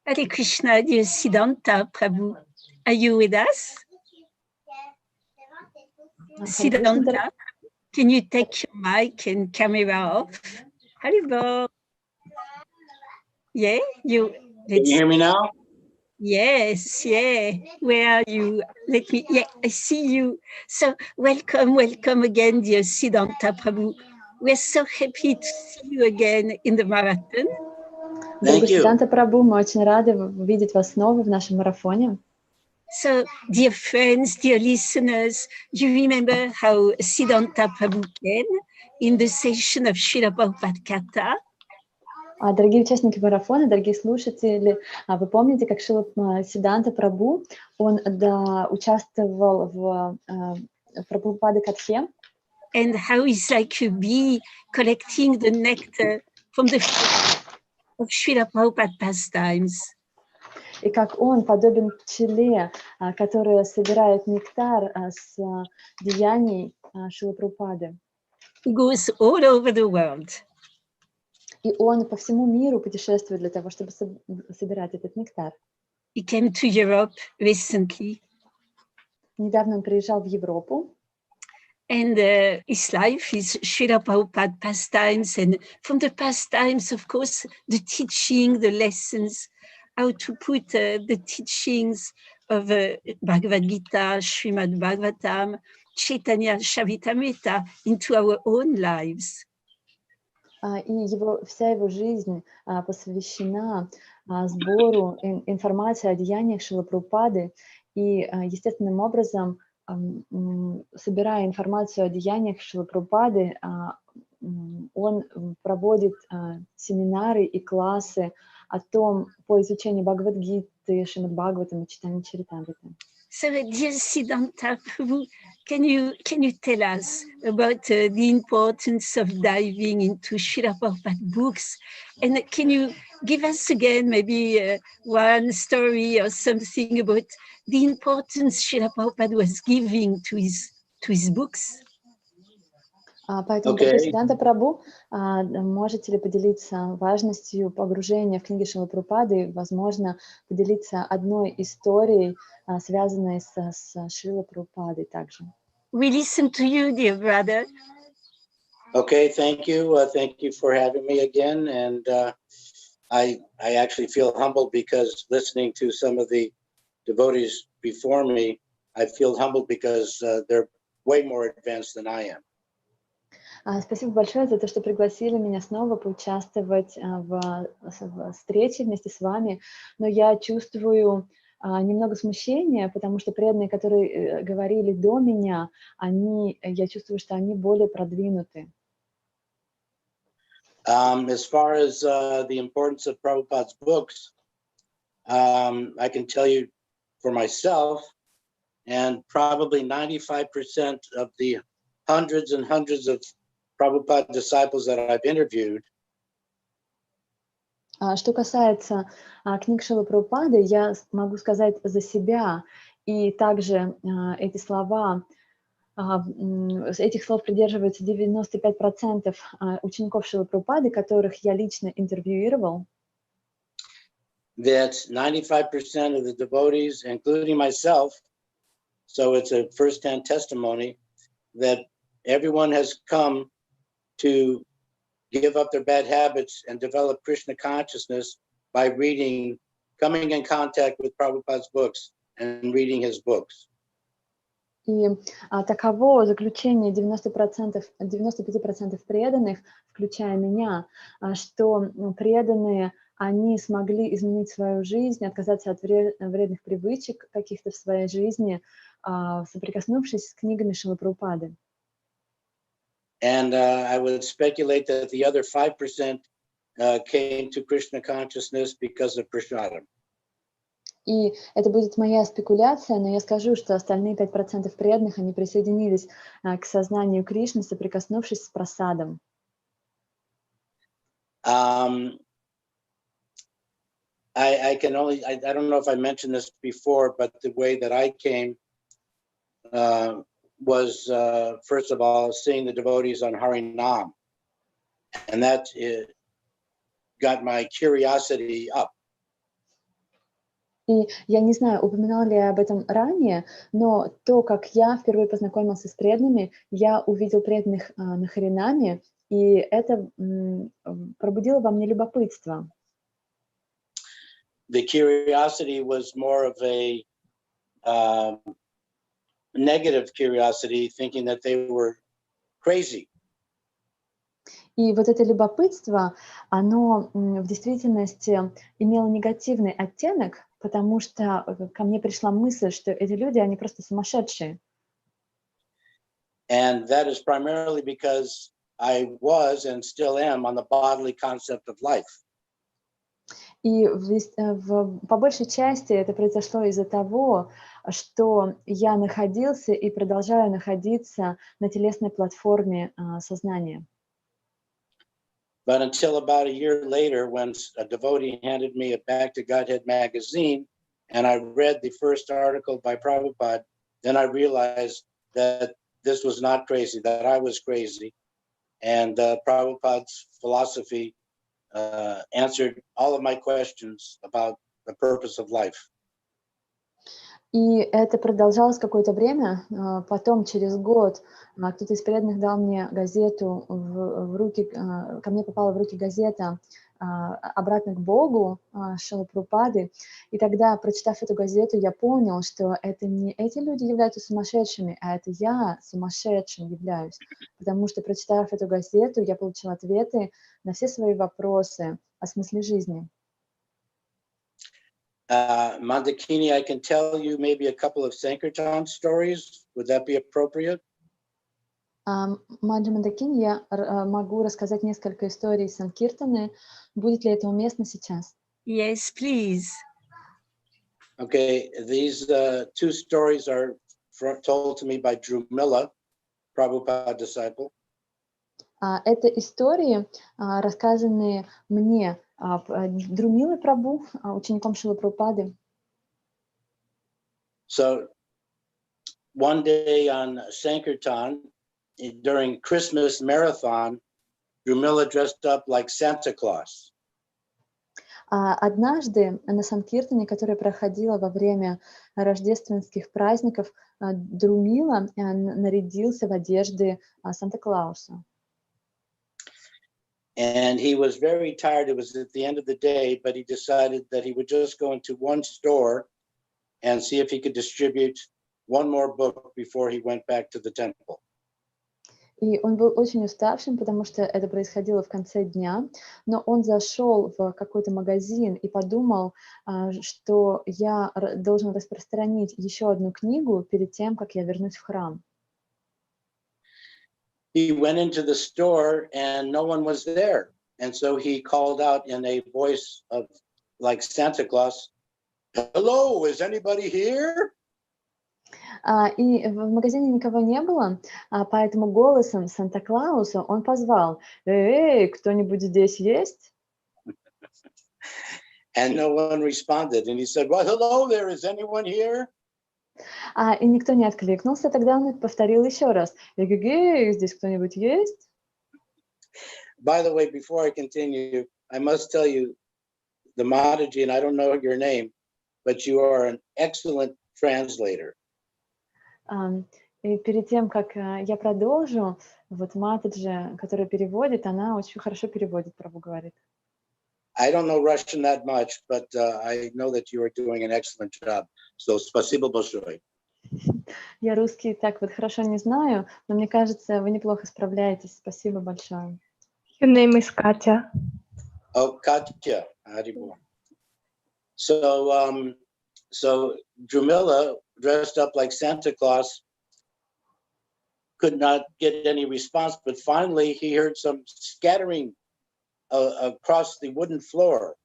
Hare Krishna, dear Siddhanta Prabhu. Are you with us? Siddhanta, can you take your mic and camera off? Haribol. Yeah, you. Can you hear me now? Yes, yeah. Where are you? Let me, yeah, I see you. So welcome again, dear Siddhanta Prabhu. We're so happy to see you again in the marathon. Дорогой Сиддханта Прабху, мы очень рады видеть вас снова в нашем марафоне. So, dear friends, dear listeners, do you remember how Siddhanta Prabhu came in the session of Srila Prabhupada Katha? Дорогие участники марафона, дорогие слушатели, вы помните, как Шрила Сиддханта Прабху, он участвовал в Прабхупада Катхе? And how he's like a bee collecting the nectar from the of Srila Prabhupada pastimes. И как он подобен пчеле, которая собирает нектар с деяний Шрилы Прабхупады. He goes all over the world. И он по всему миру путешествует для того, чтобы собирать этот нектар. He came to Europe recently. Недавно он приезжал в Европу. And his life is Srila Prabhupada pastimes. And from the pastimes, of course, the teaching, the lessons, how to put the teachings of Bhagavad Gita, Srimad Bhagavatam, Chaitanya Charitamrita into our own lives. И вся его жизнь посвящена сбору информации о деяниях Шрилы Прабхупады и естественным образом, собирая информацию о деяниях Шрилы Прабхупады, он проводит семинары и классы о том, по изучению Бхагавад-гиты, Шримад Бхагаватам и Чайтанья Чаритамриты. So, dear Siddhanta Prabhu, can you tell us about the importance of diving into Srila Prabhupada books? And can you give us again maybe one story or something about the importance Srila Prabhupada was giving to his books? Поэтому, дорогой Сиддханта Прабху, можете ли поделиться важностью погружения в книги Шрилы Прабхупады, возможно, поделиться одной историей, связанной с Шрилой Прабхупадой также? We listen to you, dear brother. Okay, thank you. Thank you for having me again. And I actually feel humbled because listening to some of the devotees before me, I feel humbled because they're way more advanced than I am. Спасибо большое за то, что пригласили меня снова поучаствовать в встрече вместе с вами. Но я чувствую немного смущения, потому что преданные, которые говорили до меня, я чувствую, что они более продвинуты. As far as the importance of Prabhupada's books, I can tell you for myself, and probably 95% of the hundreds and hundreds of Prabhupada disciples that I've interviewed. Что касается книг Шрилы Прабхупады, я могу сказать за себя, и также этих слов придерживаются 95% учеников Шрилы Прабхупады, которых я лично интервьюировал. That 95% of the devotees, including myself, so it's a first-hand testimony, that everyone has come to give up their bad habits and develop Krishna consciousness by coming in contact with Prabhupada's books and reading his books. И таково заключение 95% преданных, включая меня, что преданные, они смогли изменить свою жизнь, отказаться от вредных привычек каких-то в своей жизни, соприкоснувшись с книгами Шрилы Прабхупады. And I would speculate that the other 5% came to Krishna consciousness because of prasadam. И это будет моя спекуляция, но я скажу, что остальные 5% преданных, они присоединились к сознанию Кришны, соприкоснувшись с прасадом. I don't know if I mentioned this before, but the way that I came was, first of all, seeing the devotees on Harinam. And that got my curiosity up. И я не знаю, упоминала ли я об этом ранее, но то, как я впервые познакомился с преданными, я увидел преданных на Харинаме, и это пробудило во мне любопытство. The curiosity was more of a negative curiosity, thinking that they were crazy. И вот это любопытство, оно в действительности имело негативный оттенок, потому что ко мне пришла мысль, что эти люди, они просто сумасшедшие. And that is primarily because I was and still am on the bodily concept of life. И по большей части это произошло из-за того, что я находился и продолжаю находиться на телесной платформе сознания. But until about a year later, when a devotee handed me a Back to Godhead magazine, and I read the first article by Prabhupada, then I realized that this was not crazy, that I was crazy. And Prabhupada's philosophy answered all of my questions about the purpose of life. И это продолжалось какое-то время. Потом, через год, кто-то из преданных дал мне газету в руки, ко мне попала в руки газета «Обратно к Богу» Шрилы Прабхупады. И тогда, прочитав эту газету, я понял, что это не эти люди являются сумасшедшими, а это я сумасшедшим являюсь. Потому что, прочитав эту газету, я получила ответы на все свои вопросы о смысле жизни. Mandakini, I can tell you maybe a couple of Sankirtan stories. Would that be appropriate? Маджи Мандакини, я могу рассказать несколько историй Санкиртаны. Будет ли это уместно сейчас? Yes, please. Okay, these two stories are told to me by Drumila, Prabhupada disciple. Это истории, рассказанные мне Друмилой Прабhu, учеником Шрилы Прабхупады. So one day on Sankirtan, during Christmas marathon, Drumila dressed up like Santa Claus. Однажды на Санкиртане, которая проходила во время рождественских праздников, Друмила нарядился в одежды Санта-Клауса. And he was very tired. It was at the end of the day, but he decided that he would just go into one store and see if he could distribute one more book before he went back to the temple. И он был очень уставшим, потому что это происходило в конце дня, но он зашел в какой-то магазин и подумал, что я должен распространить еще одну книгу перед тем, как я вернусь в храм. He went into the store and no one was there. And so he called out in a voice of like Santa Claus, "Hello, is anybody here?" И в магазине никого не было, поэтому голосом Санта-Клауса он позвал: «Эй, кто-нибудь здесь есть?» And no one responded. And he said, "Well, hello there, is anyone here?" И никто не откликнулся, тогда он повторил еще раз: «Эгегей, здесь кто-нибудь есть?» By the way, before I continue, I must tell you, the Mataji, and I don't know your name, but you are an excellent translator. И перед тем, как я продолжу, вот Матаджи, которая переводит, она очень хорошо переводит, Прабху говорит. I don't know Russian that much, but I know that you are doing an excellent job. So, спасибо большое. Я русский так вот хорошо не знаю, но мне кажется, вы неплохо справляетесь. Спасибо большое. Your name is Katya. Oh, Katya. So Drumila, dressed up like Santa Claus, could not get any response, but finally he heard some scattering across the wooden floor,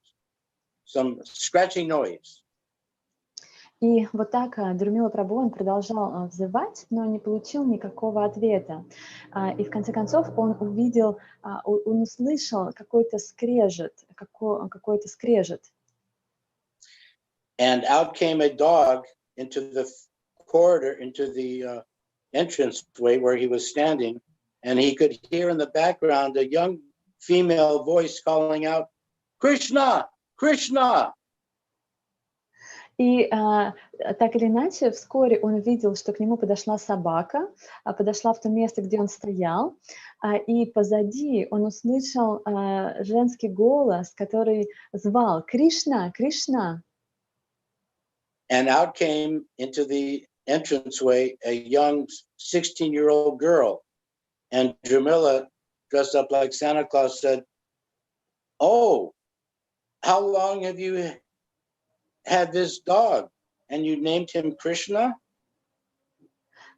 some scratching noise. И вот так Друмила Прабху, он продолжал взывать, но не получил никакого ответа. И в конце концов он увидел, он услышал какой-то скрежет, какой-то скрежет. And out came a dog into the corridor, into the entranceway where he was standing, and he could hear in the background a young female voice calling out, "Krishna, Krishna!" И так или иначе, вскоре он увидел, что к нему подошла собака, подошла в то место, где он стоял, и позади он услышал женский голос, который звал «Кришна, Кришна!». And out came into the entranceway a young 16-year-old girl. And Jamila, dressed up like Santa Claus, said, "Oh, how long have you had this dog? And you named him Krishna?"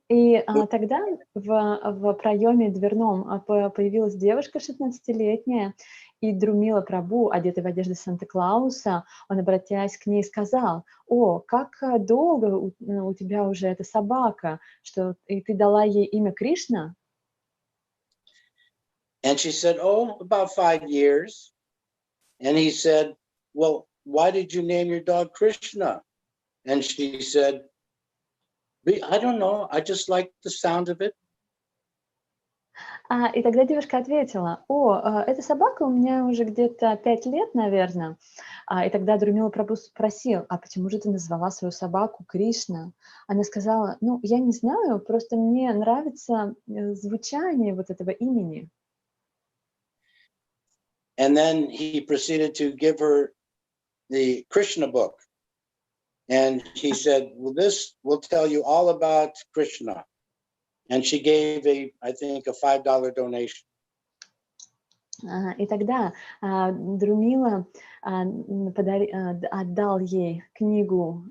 И тогда в проеме дверном появилась девушка 16-летняя, и Друмила Прабху, одетый в одежду Санта-Клауса, он, обратясь к ней, сказал: «О, как долго у тебя уже эта собака, что и ты дала ей имя Кришна?» And she said, "Oh, about 5 years." And he said, "Well, why did you name your dog Krishna?" And she said, "I don't know. I just like the sound of it." И тогда девушка ответила: «О, эта собака у меня уже где-то 5 лет, наверное». И тогда Друмила Прабху спросил: «А почему же ты назвала свою собаку Кришна?» Она сказала: «Ну, я не знаю, просто мне нравится звучание вот этого имени». And then he proceeded to give her the Krishna book. And he said, "Well, this will tell you all about Krishna." And she gave I think, a $5 donation. И тогда Друмила отдал ей книгу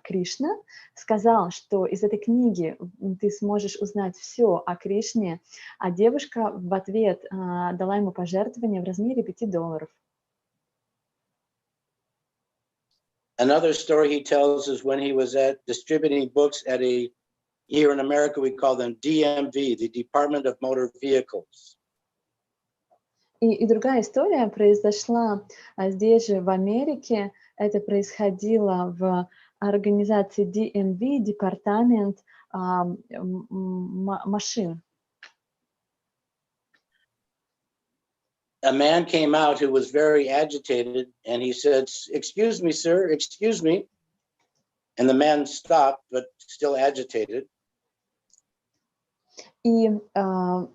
Кришна, сказал, что из этой книги ты сможешь узнать все о Кришне, а девушка в ответ дала ему пожертвование в размере $5. Another story he tells is when he was distributing books at here in America, we call them DMV, the Department of Motor Vehicles. И другая история произошла здесь же, в Америке. Это происходило в организации DMV, Департамент машин. A man came out who was very agitated, and he said, "Excuse me, sir, excuse me." And the man stopped, but still agitated. И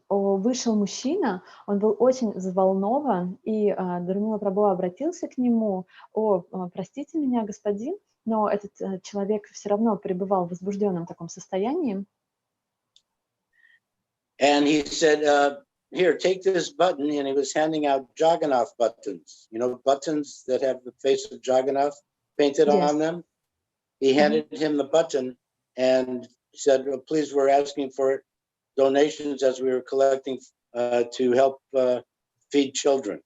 вышел мужчина, он был очень взволнован, и Друмила Прабху обратился к нему: «О, простите меня, господин», но этот человек все равно пребывал в возбужденном таком состоянии. And he said, "Here, take this button," and he was handing out Jagannath buttons, buttons that have the face of Jagannath painted on them. He handed him the button and said, "Well, please, we're asking for donations as we were collecting to help feed children."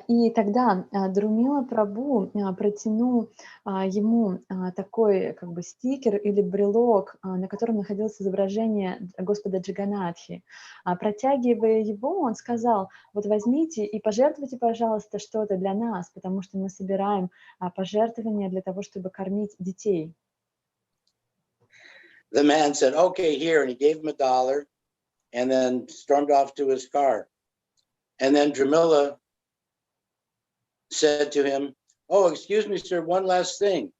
И тогда Друмила Прабху протянул ему такой как бы стикер или брелок, на котором находилось изображение Господа Джаганатхи. Протягивая его, он сказал: «Вот возьмите и пожертвуйте, пожалуйста, что-то для нас, потому что мы собираем пожертвования для того, чтобы кормить детей». The man said, "Okay, here," and he gave him $1 and then stormed off to his car. And then Dramila said to him, "Oh, excuse me, sir, one last thing."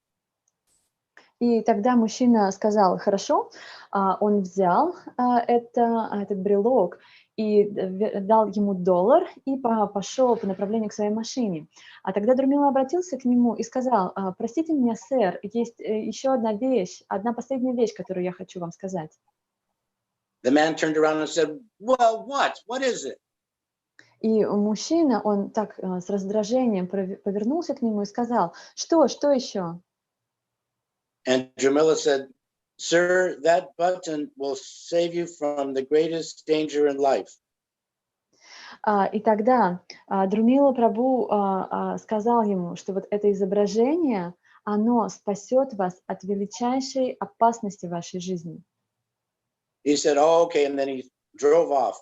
И тогда мужчина сказал: «Хорошо». Он взял этот брелок и дал ему $1 и пошел по направлению к своей машине. А тогда Друмила обратился к нему и сказал: «Простите меня, сэр, есть еще одна последняя вещь, которую я хочу вам сказать». The man turned around and said, "Well, what? What is it?" И мужчина, он так с раздражением повернулся к нему и сказал: «Что еще?» And Dramila said, "Sir, that button will save you from the greatest danger in life." И тогда Друмила Прабху сказал ему, что вот это изображение, оно спасет вас от величайшей опасности в вашей жизни. He said, "Oh, okay," and then he drove off.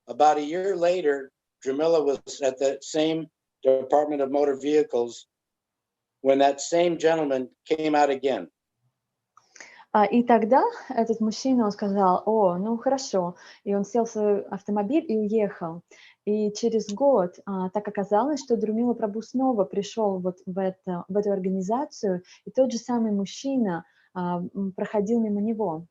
About a year later, Dramila was at the same Department of Motor Vehicles when that same gentleman came out again. И тогда этот мужчина, он сказал: «О, ну хорошо». И он сел в свой автомобиль и уехал. И через год так оказалось, что Друмила Прабху снова пришел вот в эту организацию, и тот же самый мужчина проходил мимо него.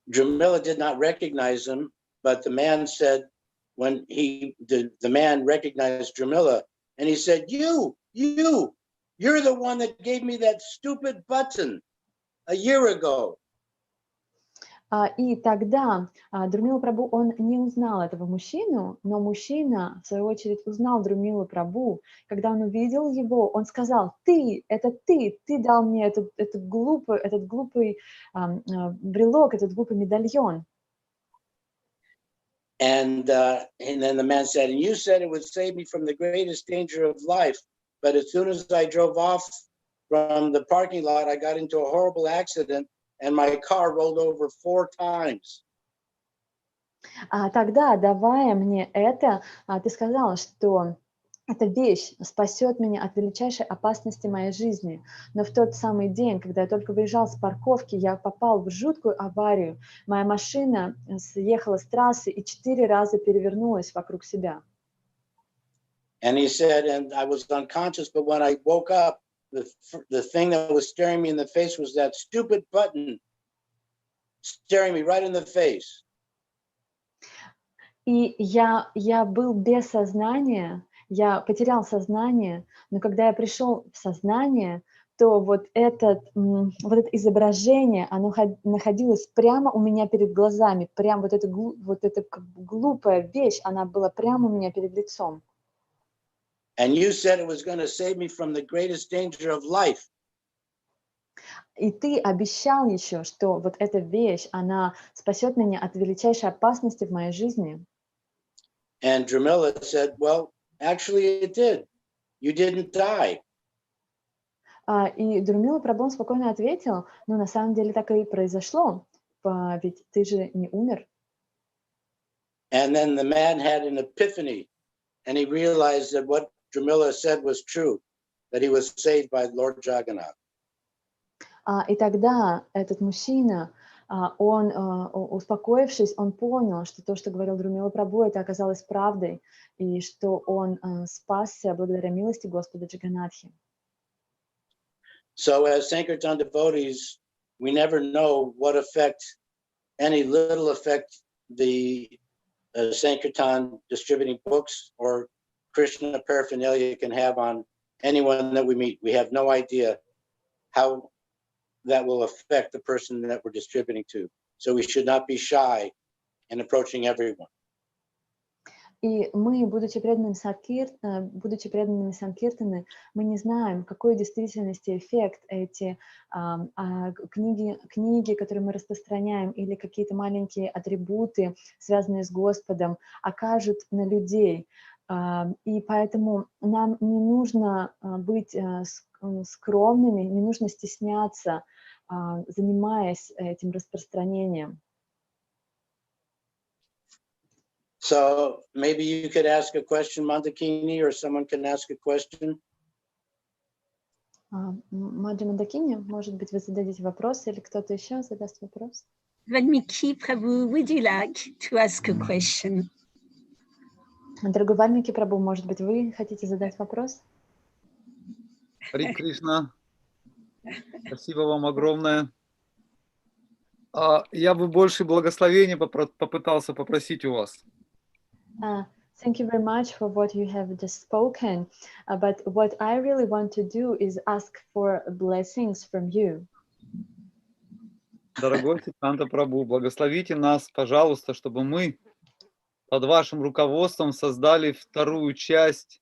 Dramila did not recognize him, but the man said, when the man recognized Dramila, and he said, you're the one that gave me that stupid button a year ago. И тогда Друмила Прабху, он не узнал этого мужчину, но мужчина, в свою очередь, узнал Друмилу Прабху. Когда он увидел его, он сказал, ты дал мне этот глупый брелок, этот глупый медальон. And then the man said, and you said it would save me from the greatest danger of life. But as soon as I drove off from the parking lot, I got into a horrible accident. And my car rolled over 4 times. Тогда, давая мне это, ты сказал, что эта вещь спасет меня от величайшей опасности моей жизни. Но в тот самый день, когда я только выезжал с парковки, я попал в жуткую аварию. Моя машина съехала с трассы и 4 раза перевернулась вокруг себя. And he said, and I was unconscious, but when I woke up, the thing that was staring me in the face was that stupid button staring me right in the face. И я был без сознания, я потерял сознание, но когда я пришел в сознание, то вот это изображение, оно находилось прямо у меня перед глазами, прям вот эта глупая вещь, она была прямо у меня перед лицом. And you said it was going to save me from the greatest danger of life. И ты обещал еще, что вот эта вещь, она спасет меня от величайшей опасности в моей жизни. And Dramila said, well, actually it did. You didn't die. И Друмила Прабху спокойно ответил, ну на самом деле так и произошло, ведь ты же не умер. And then the man had an epiphany, and he realized that what Dramila said was true, that he was saved by Lord Jagannath. И тогда этот мужчина, он, успокоившись, он понял, что то, что говорил Друмила Прабху, это оказалось правдой, и что он спасся благодаря милости Господа Джаганнатхи. So as Sankirtan devotees, we never know what effect, any little effect, the Sankirtan distributing books or Krishna paraphernalia can have on anyone that we meet. We have no idea how that will affect the person that we're distributing to. So we should not be shy in approaching everyone. И мы, будучи преданными Санкиртаны, мы не знаем, какой в действительности эффект эти книги, которые мы распространяем, или какие-то маленькие атрибуты, связанные с Господом, окажут на людей. И поэтому нам не нужно быть скромными, не нужно стесняться, занимаясь этим распространением. So maybe you could ask a question, Mandakini, or someone can ask a question. Маджи Мандакини, может быть, вы зададите вопрос, или кто-то еще задаст вопрос? Valmiki Prabhu, would you like to ask a question? Дорогой Вальмики Прабху, может быть, вы хотите задать вопрос? Хари Кришна, спасибо вам огромное. Я бы больше благословения попытался попросить у вас. Thank you very much for what you have just spoken. But what I really want to do is ask for blessings from you. Дорогой Сиддханта Прабху, благословите нас, пожалуйста, чтобы мы под вашим руководством создали вторую часть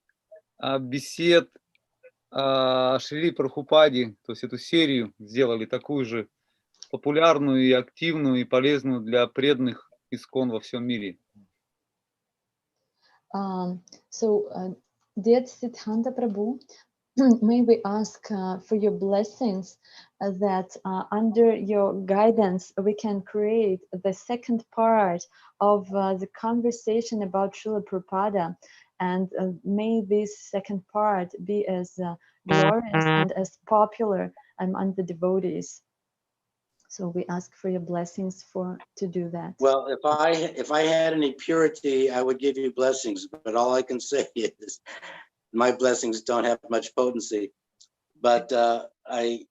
бесед Шрили Прабхупади, то есть эту серию сделали такую же популярную и активную и полезную для преданных искон во всем мире. Dear Sиддханта Prabhu, may we ask for your blessings that under your guidance we can create the second part of the conversation about Srila Prabhupada, and may this second part be as glorious and as popular among the devotees. So we ask for your blessings to do that. Well, if I had any purity, I would give you blessings, but all I can say is my blessings don't have much potency. But I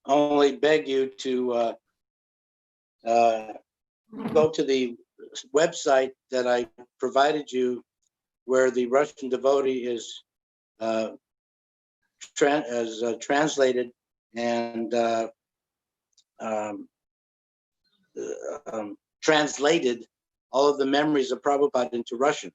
only beg you to go to the website that I provided you, where the Russian devotee is translated and translated all of the memories of Prabhupada into Russian.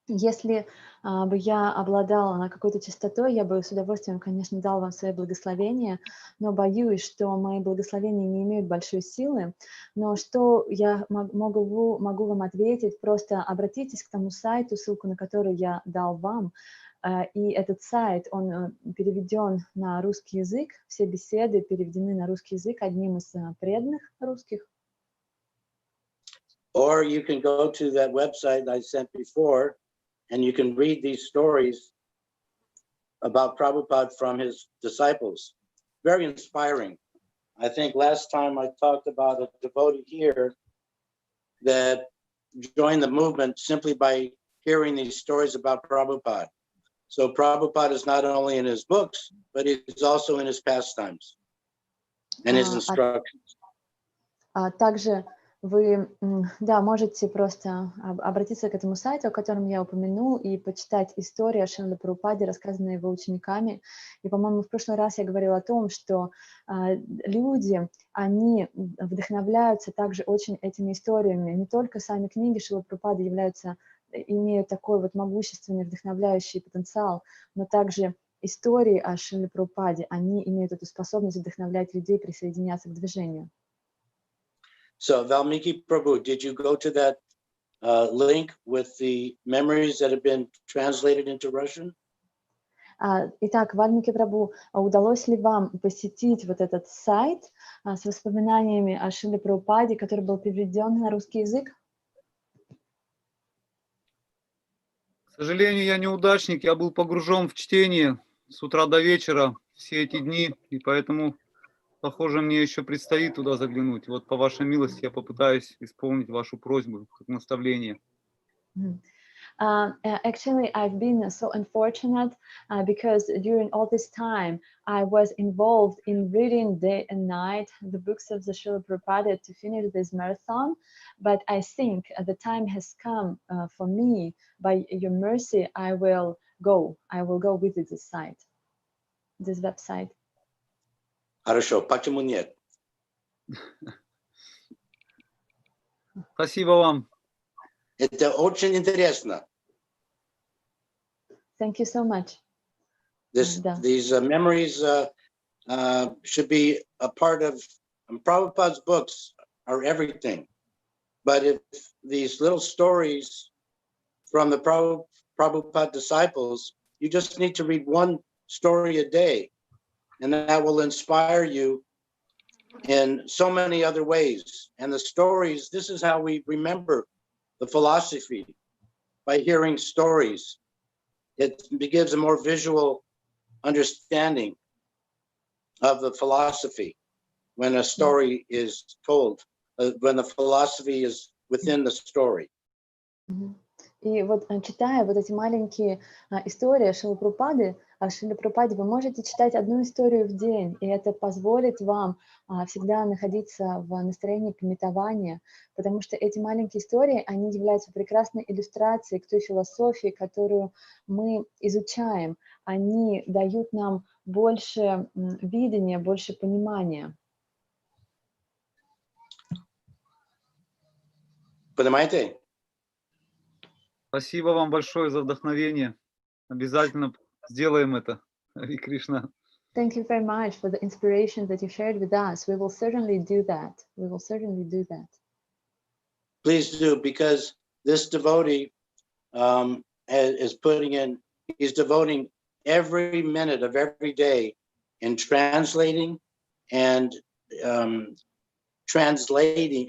Если бы я обладала какой-то чистотой, я бы с удовольствием, конечно, дал вам свои благословения, но боюсь, что мои благословения не имеют большой силы. Но что я могу вам ответить, просто обратитесь к тому сайту, ссылку на который я дал вам, и этот сайт, он переведен на русский язык, все беседы переведены на русский язык одним из преданных русских. Or you can go to that website I sent before, and you can read these stories about Prabhupada from his disciples. Very inspiring. I think last time I talked about a devotee here that joined the movement simply by hearing these stories about Prabhupada. So Prabhupada is not only in his books, but he's also in his pastimes and his instructions. Также вы, да, можете просто обратиться к этому сайту, о котором я упомянул, и почитать историю о Шриле Прабхупаде, рассказанные его учениками. И, по-моему, в прошлый раз я говорила о том, что люди, они вдохновляются также очень этими историями. Не только сами книги Шрилы Прабхупады имеют такой вот могущественный, вдохновляющий потенциал, но также истории о Шриле Прабхупаде, они имеют эту способность вдохновлять людей присоединяться к движению. So, Valmiki Prabhu, did you go to that link with the memories that have been translated into Russian? Итак, Вальмики Прабху, удалось ли вам посетить вот этот сайт с воспоминаниями о Шриле Прабхупаде, который был переведен на русский язык? К сожалению, я неудачник, я был погружен в чтение с утра до вечера все эти дни, и поэтому, похоже, мне еще предстоит туда заглянуть. Вот по вашей милости я попытаюсь исполнить вашу просьбу как наставление. Actually, I've been so unfortunate because during all this time I was involved in reading day and night the books of the Srila Prabhupada to finish this marathon. But I think the time has come for me. By your mercy, I will go visit this site, this website. Хорошо, почему нет? Спасибо вам. Это очень интересно. Thank you so much. These memories should be a part of Prabhupada's books are everything. But if these little stories from the Prabhupada disciples, you just need to read one story a day, and that will inspire you in so many other ways. And the stories, this is how we remember the philosophy, by hearing stories. It gives a more visual understanding of the philosophy when a story is told, when the philosophy is within the story. И вот читая вот эти маленькие истории о Шриле Прабхупаде, вы можете читать одну историю в день, и это позволит вам всегда находиться в настроении памятования, потому что эти маленькие истории, они являются прекрасной иллюстрацией к той философии, которую мы изучаем. Они дают нам больше видения, больше понимания. Понимаете? Спасибо вам большое за вдохновение. Обязательно сделаем это. Харе Кришна. Thank you very much for the inspiration that you shared with us. We will certainly do that. We will certainly do that. Please do, because this devotee is he's devoting every minute of every day in translating and translating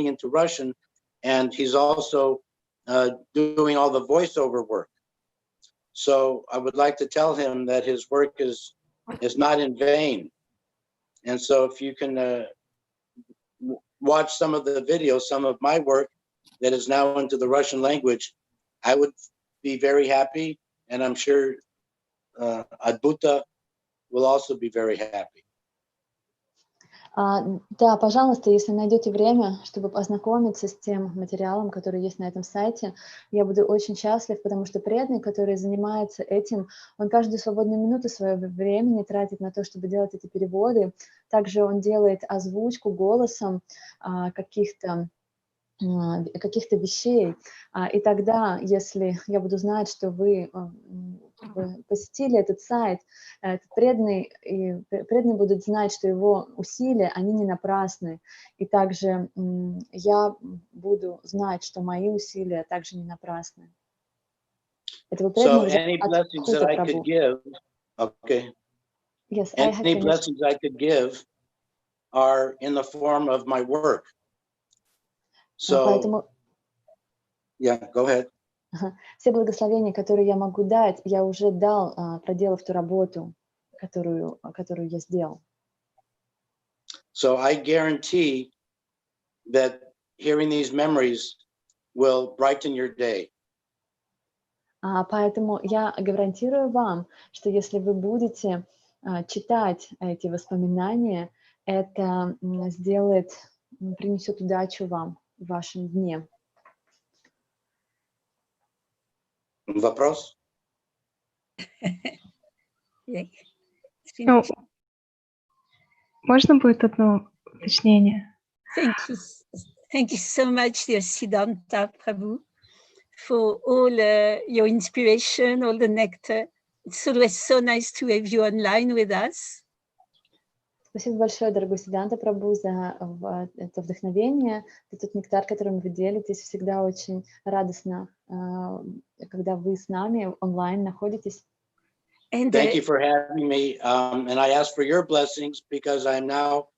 into Russian, and he's also doing all the voiceover work. So I would like to tell him that his work is not in vain. And so if you can watch some of the videos, some of my work that is now into the Russian language, I would be very happy. And I'm sure Adbhuta will also be very happy. Да, пожалуйста, если найдете время, чтобы познакомиться с тем материалом, который есть на этом сайте, я буду очень счастлив, потому что преданный, который занимается этим, он каждую свободную минуту своего времени тратит на то, чтобы делать эти переводы. Также он делает озвучку голосом каких-то вещей. И тогда, если я буду знать, что вы посетили этот сайт, преданные будут знать, что его усилия, они не напрасны. И также я буду знать, что мои усилия также не напрасны. Это вы преданные So any blessings that I could give, okay. Yes, any blessings I could give are in the form of my work. So, поэтому, yeah, go ahead. Все благословения, которые я могу дать, я уже дал, проделав ту работу, которую я сделал. So I guarantee that hearing these memories will brighten your day. Поэтому я гарантирую вам, что если вы будете читать эти воспоминания, это принесет удачу вам в вашем дне. Вопрос? Ну, можно будет одно уточнение? Thank you so much, dear Sidhanta Prabhu, for all your inspiration, all the nectar. It's always so nice to have you online with us. Спасибо большое, дорогой Сиддханта Прабху, за это вдохновение, за тот нектар, которым вы делитесь. Всегда очень радостно, когда вы с нами онлайн находитесь. Thank you for having me. And I ask for your blessings because I'm now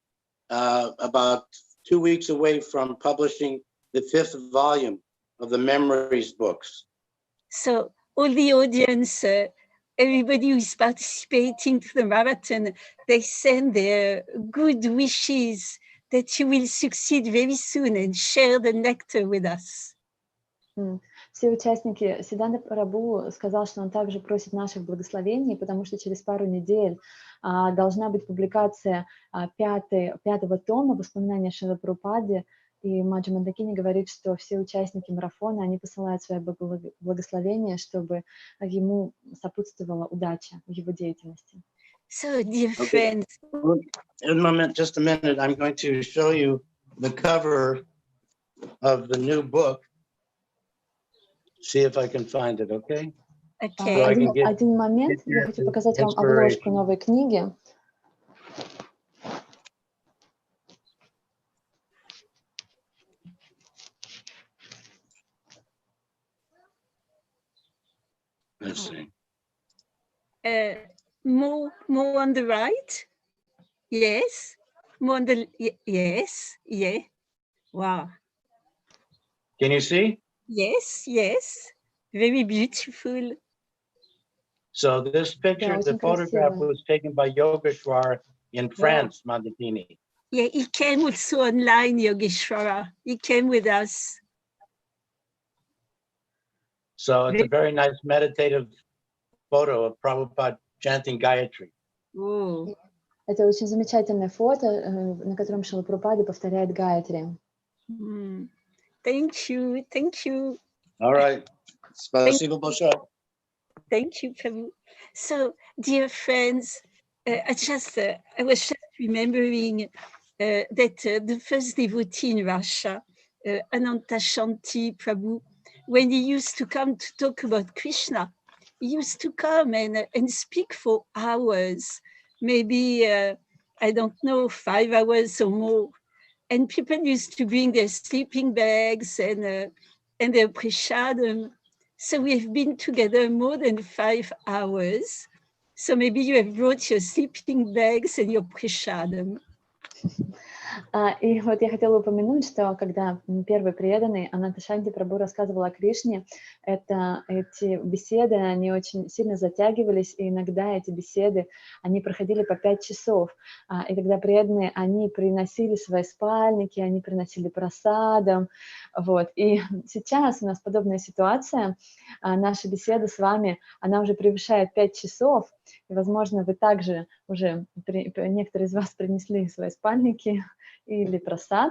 about 2 weeks away from publishing the 5th volume of the Memories books. So all the audience, everybody who is participating to the marathon, they send their good wishes that you will succeed very soon and share the nectar with us. Все участники, Сиддханта Прабху сказал, что он также просит наших благословений, потому что через пару недель должна быть публикация 5-го тома «Воспоминания Шрилы Прабхупады», и Маджи Мандакини говорит, что все участники марафона, они посылают свои благословения, чтобы ему сопутствовала удача в его деятельности. So, dear friends. Just a minute, I'm going to show you the cover of the new book. See if I can find it, okay? Okay. Один момент, я хочу показать вам обложку новой книги. Let's see. More on the right. Yes. More on the yes. Yeah. Wow. Can you see? Yes. Yes. Very beautiful. So this picture, the photograph was taken by Yogeshwar in France, Mandakini. Yeah, he came also online, Yogeshwara. He came with us. So it's a very nice meditative photo of Prabhupada chanting Gayatri. Oh. Это очень замечательное фото, на котором Шрила Прабхупада повторяет Гayatri. Thank you. Thank you. All right. Спасибо большое. Thank you, Prabhu. So, dear friends, I was just remembering that the first devotee in Russia, Ananta Shanti Prabhu, when he used to come to talk about Krishna, he used to come and speak for hours, maybe, I don't know, 5 hours or more. And people used to bring their sleeping bags and their prasadam. So we've been together more than 5 hours. So maybe you have brought your sleeping bags and your prasadam. И вот я хотела упомянуть, что когда первый преданный Ананта Шанти Прабху рассказывал о Кришне, эти беседы, они очень сильно затягивались, и иногда эти беседы, они проходили по 5 часов. И тогда преданные, они приносили свои спальники, они приносили прасадам. Вот. И сейчас у нас подобная ситуация. Наша беседа с вами, она уже превышает 5 часов. И, возможно, вы также уже, некоторые из вас принесли свои спальники или прасад.